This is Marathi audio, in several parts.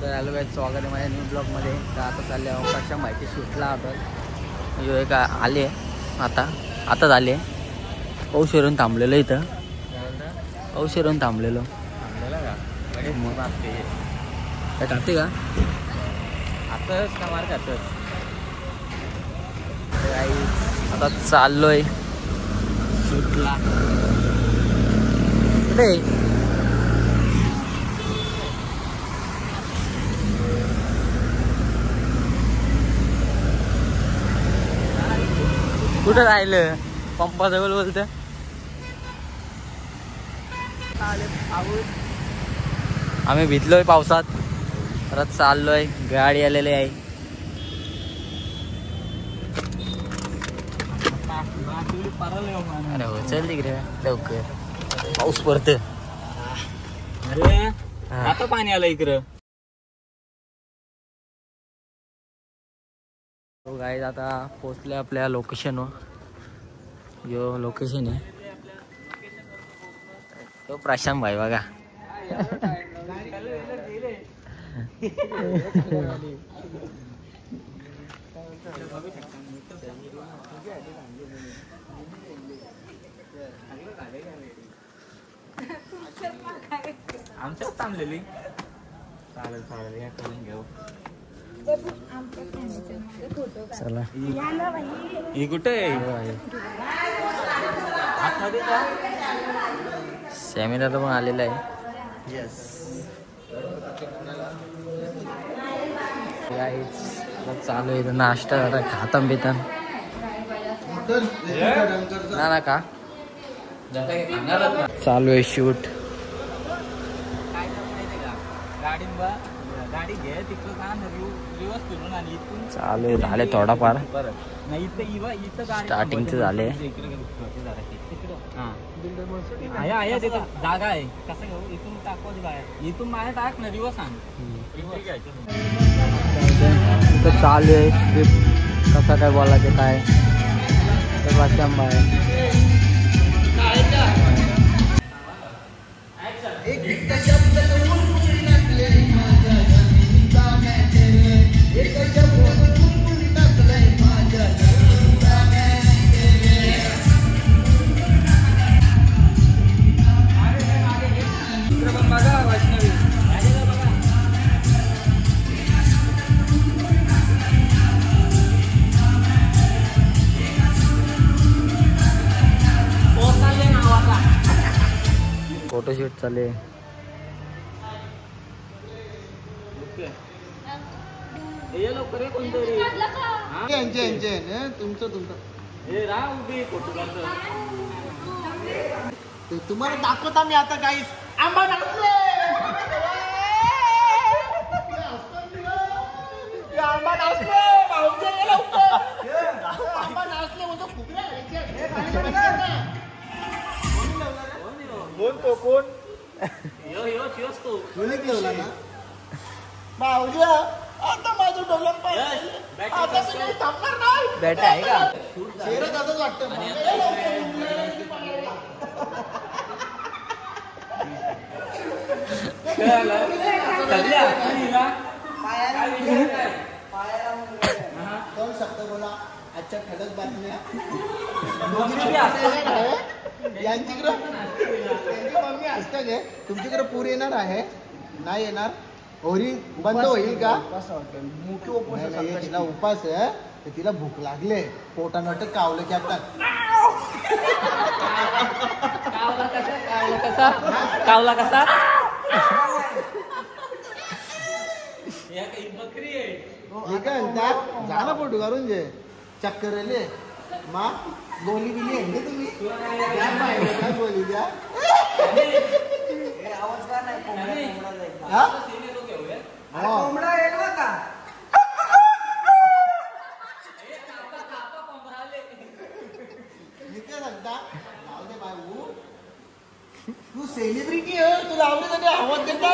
तर आलो काय स्वागत आहे माझ्या न्यू ब्लॉगमध्ये. तर आता चालले कशा माहिती शूटला आपण जो एक आले आता झाले. औषधून थांबलेलो इथं, औषधून थांबलेलो काय खाते का आताच का मार खातच. आता चाललोय शूटला. कुठे कुठं राहिलं पंपाजवळ बोलत. आम्ही भिजलोय पावसात, परत चाललोय. गाडी आलेली आहे. अरे हो चल तिकडे लवकर, पाऊस पडत. अरे आता पाणी आलं इकडं. गाईज आता पोचले आपल्या लोकेशनवर. जो लोकेशन आहे तो प्रशांत भाई बघा. आमच्यात थांबलेली. चालेल चालेल या करून घेऊ. चला ही कुठे आहे? सेमिनार पण आलेला आहे. येस चालू आहे नाश्ता जरा खातम बितम ना का चालू आहे शूट. गाडी घे तिकडं रिवर्स फिरून आणि इथून चालू आहे. झाले थोडाफार नाही इथं स्टार्टिंगचे झाले. जागा आहे. कसं घेऊ इथून टाकवायची बाहेर. इथून बाहेर टाक ना रिवर्स आण. इथं चालू आहे स्क्रिप्ट कसं काय बोलायचं काय. तर वाचन बाहेर फोटोशूट चालू आहे. तुम्हाला दाखवता मी आता काही आंबा नाचले. आंबा नाचले आंबा नाचले म्हणजे कोण तो कोण ठेवला ना भाऊजी. आता माझं डोलक पाहिजे आता तुम्ही थांबणार नाही. बॅट आहे का शेरच असंच वाटतं. दोन शब्द बोला आजच्या ठळक बातम्या. यांच्याकडे मम्मी असतं गे. तुमच्याकडे पूर येणार आहे नाही येणार. होरी बंद होईल का? नाही, तिला उपास आहे तर तिला भूक लागले. पोटानट कावलं की आता कावला कसा बकरी आहे. ठीक आहे जा ना पोटू करून जे चक्कर आले मा गोली बिली आहे तुम्ही काय बोली द्या. आवाज का नाही कोंबडा येईल का? मी काय सांगता जाऊ दे बाबू. तू सेलिब्रिटी आहे. तुला आवडीसाठी आवाज देता.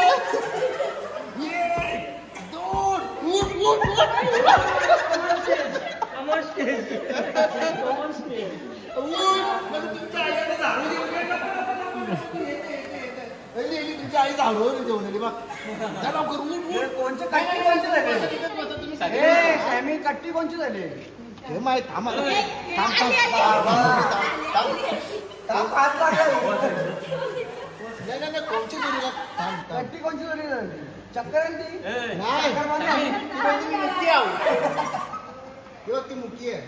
तुमच्या आई झाडून जेवण बघ लवकर कोणचे कट्टी कोणचे झाले सॅमी कट्टी कोणचे झाले हे माहित थांब आता. थांब नाही कोणची जोडीला थांब कट्टी कोणची झाली चक्करांची नाही मुक्की आहो किंवा ती मुक्की आहे.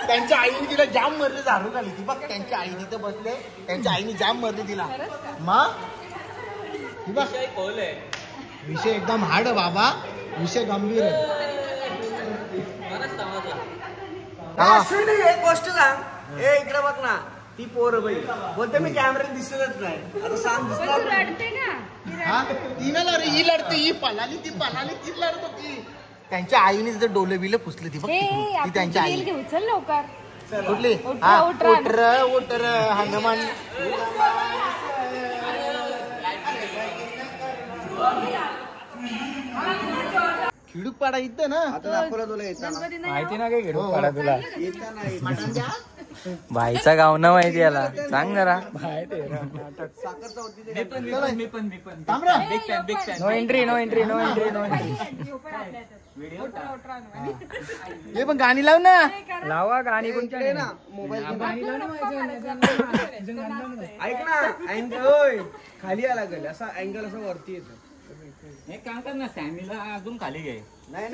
त्यांच्या आईने तिला जाम मरली झाडू खाली ती बघ त्यांच्या आई तिथे बसले त्यांच्या आईने जाम मरली तिला मग बघ विषय एकदम हार्ड आहे बाबा विषय गंभीर आहे. एक गोष्ट सांग ए इकडे बघ ना ती पोर बाई बोलते मी कॅमेऱ्यात दिसतच नाही आता सांग दिसणार हा ती ना लढ ही लढते ही पलाली ती लढत होती. त्यांच्या आईने तिथे डोले बिले पुसले ती बघ ती त्यांच्या आई चल लवकर कुठली हा उटर हनुमान खिडूक पाडा इथं ना आता दाखवलं तुला येताना माहिती ना काय घेऊ पाडा तुला येताना भाईचा गाव ना माहिती याला सांग जरा साखर चौथी थांब रे. नो एंट्री हे पण गाणी लाव ना लावा गाणी कोणत्या ना मोबाईल ऐक ना अँगल खाली आला लागेल असा अँगल असा वरती येतो एक काम कर ना सॅमीला अजून खाली घे नाही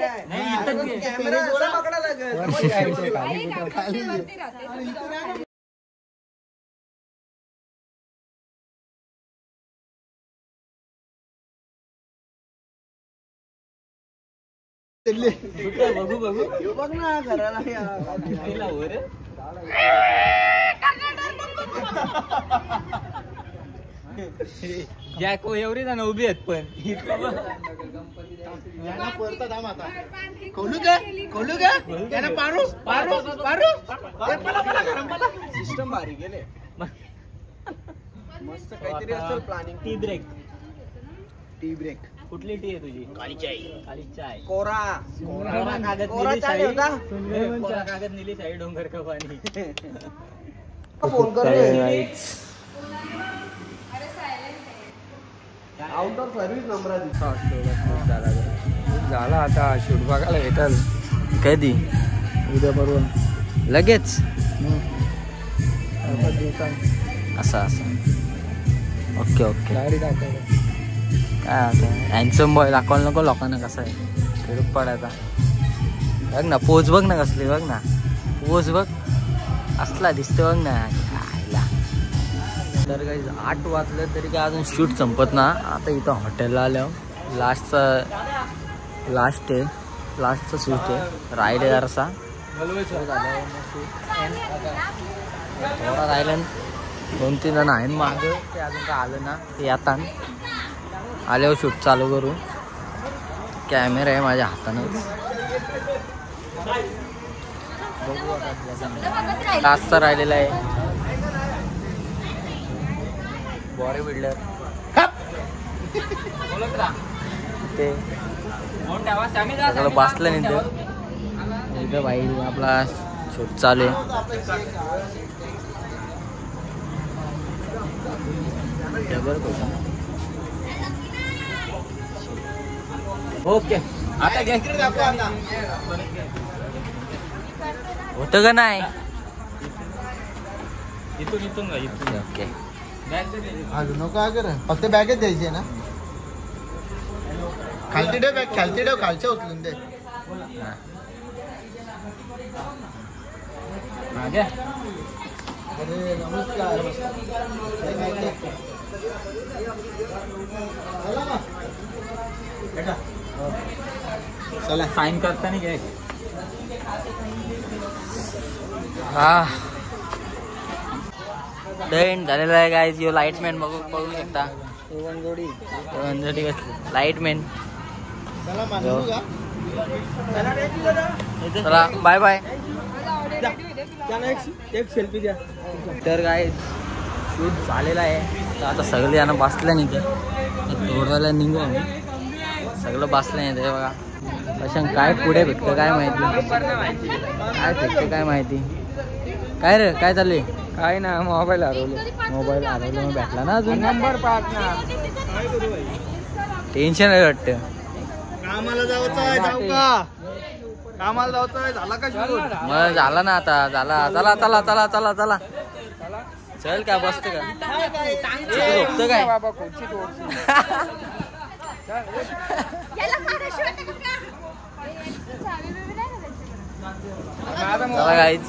इथं कॅमेरा असा पकडा लागेल बघू बघ ना घराला जॅको एवढी जण उभी आहेत पण यांना परत थांब आता खोलू का यांना पारू सिस्टम भारी गेले मस्त काहीतरी असेल प्लॅनिंग टी ब्रेक कुठली टी आहे तुझी काली चाय कोरा कागद कोरा नीली चाय शाही होता कोरा कागद नीली शाही डोंगर का पाणी फोन कर आउट ऑफ सर्व्हिस नंबर झाला आता शूट बघायला भेटल कधी उद्या परवा लगेच असं ओके काय आता हँडसम बॉय दाखवायला नको लोकांना कसं आहे खेळूक पडायचा बघ ना पोच बघ ना कसली बघ ना पोच बघ असला दिसते बघ ना तर काही 8 वाजले तरी काय अजून शूट संपत ना. आता इथं हॉटेलला आल्यावर लास्टचं शूट आहे राईड आहे जरासा थोडा राहिला 2-3 जण आहे मागं ते अजून काय आलं ना ते आता आल्यावर शूट चालू करू. कॅमेरा आहे माझ्या हातानं बघू आता लास्टचा राहिलेला आहे बॉडी बिल्डर ते सगळं बसलं नाही तर इथं भाई आपला शूट चालू आहे. ओके आता घे होतं का नाही इथून ओके अजून काय कर फक्त बॅगच द्यायची ना खालती ठेव बॅग खालच्या उचलून दे. अरे नमस्कार चला साइन करताना घे हा डेन झालेला आहे गाईज. यो लाईटमॅन बघू शकता वनजोडी बसली लाईटमॅन. चला बाय बाय. एक सेल्फी द्या. तर गाईज शूट झालेला आहे तर आता सगळे जण बसल्या नाही तर थोड्याला निघू आम्ही सगळं बसलं नाही ते बघा. अशा काय पुढे भेटतं काय माहिती काय भेटतं काय माहिती काय रे काय चालू आहे काय ना मोबाईल हरवले. मोबाईल हरवला मग भेटला ना अजून. नंबर 5 ना. टेन्शन आहे वाटतं. कामाला जायचं आहे, जाऊ का? कामाला जायचं आहे, झाला का shoot? मग झाला ना आता. झाला. चला चला चला चला चला. चल काय बसतं का? झोपतं काय? बाबा खुर्ची तोडशी. चला गाईच.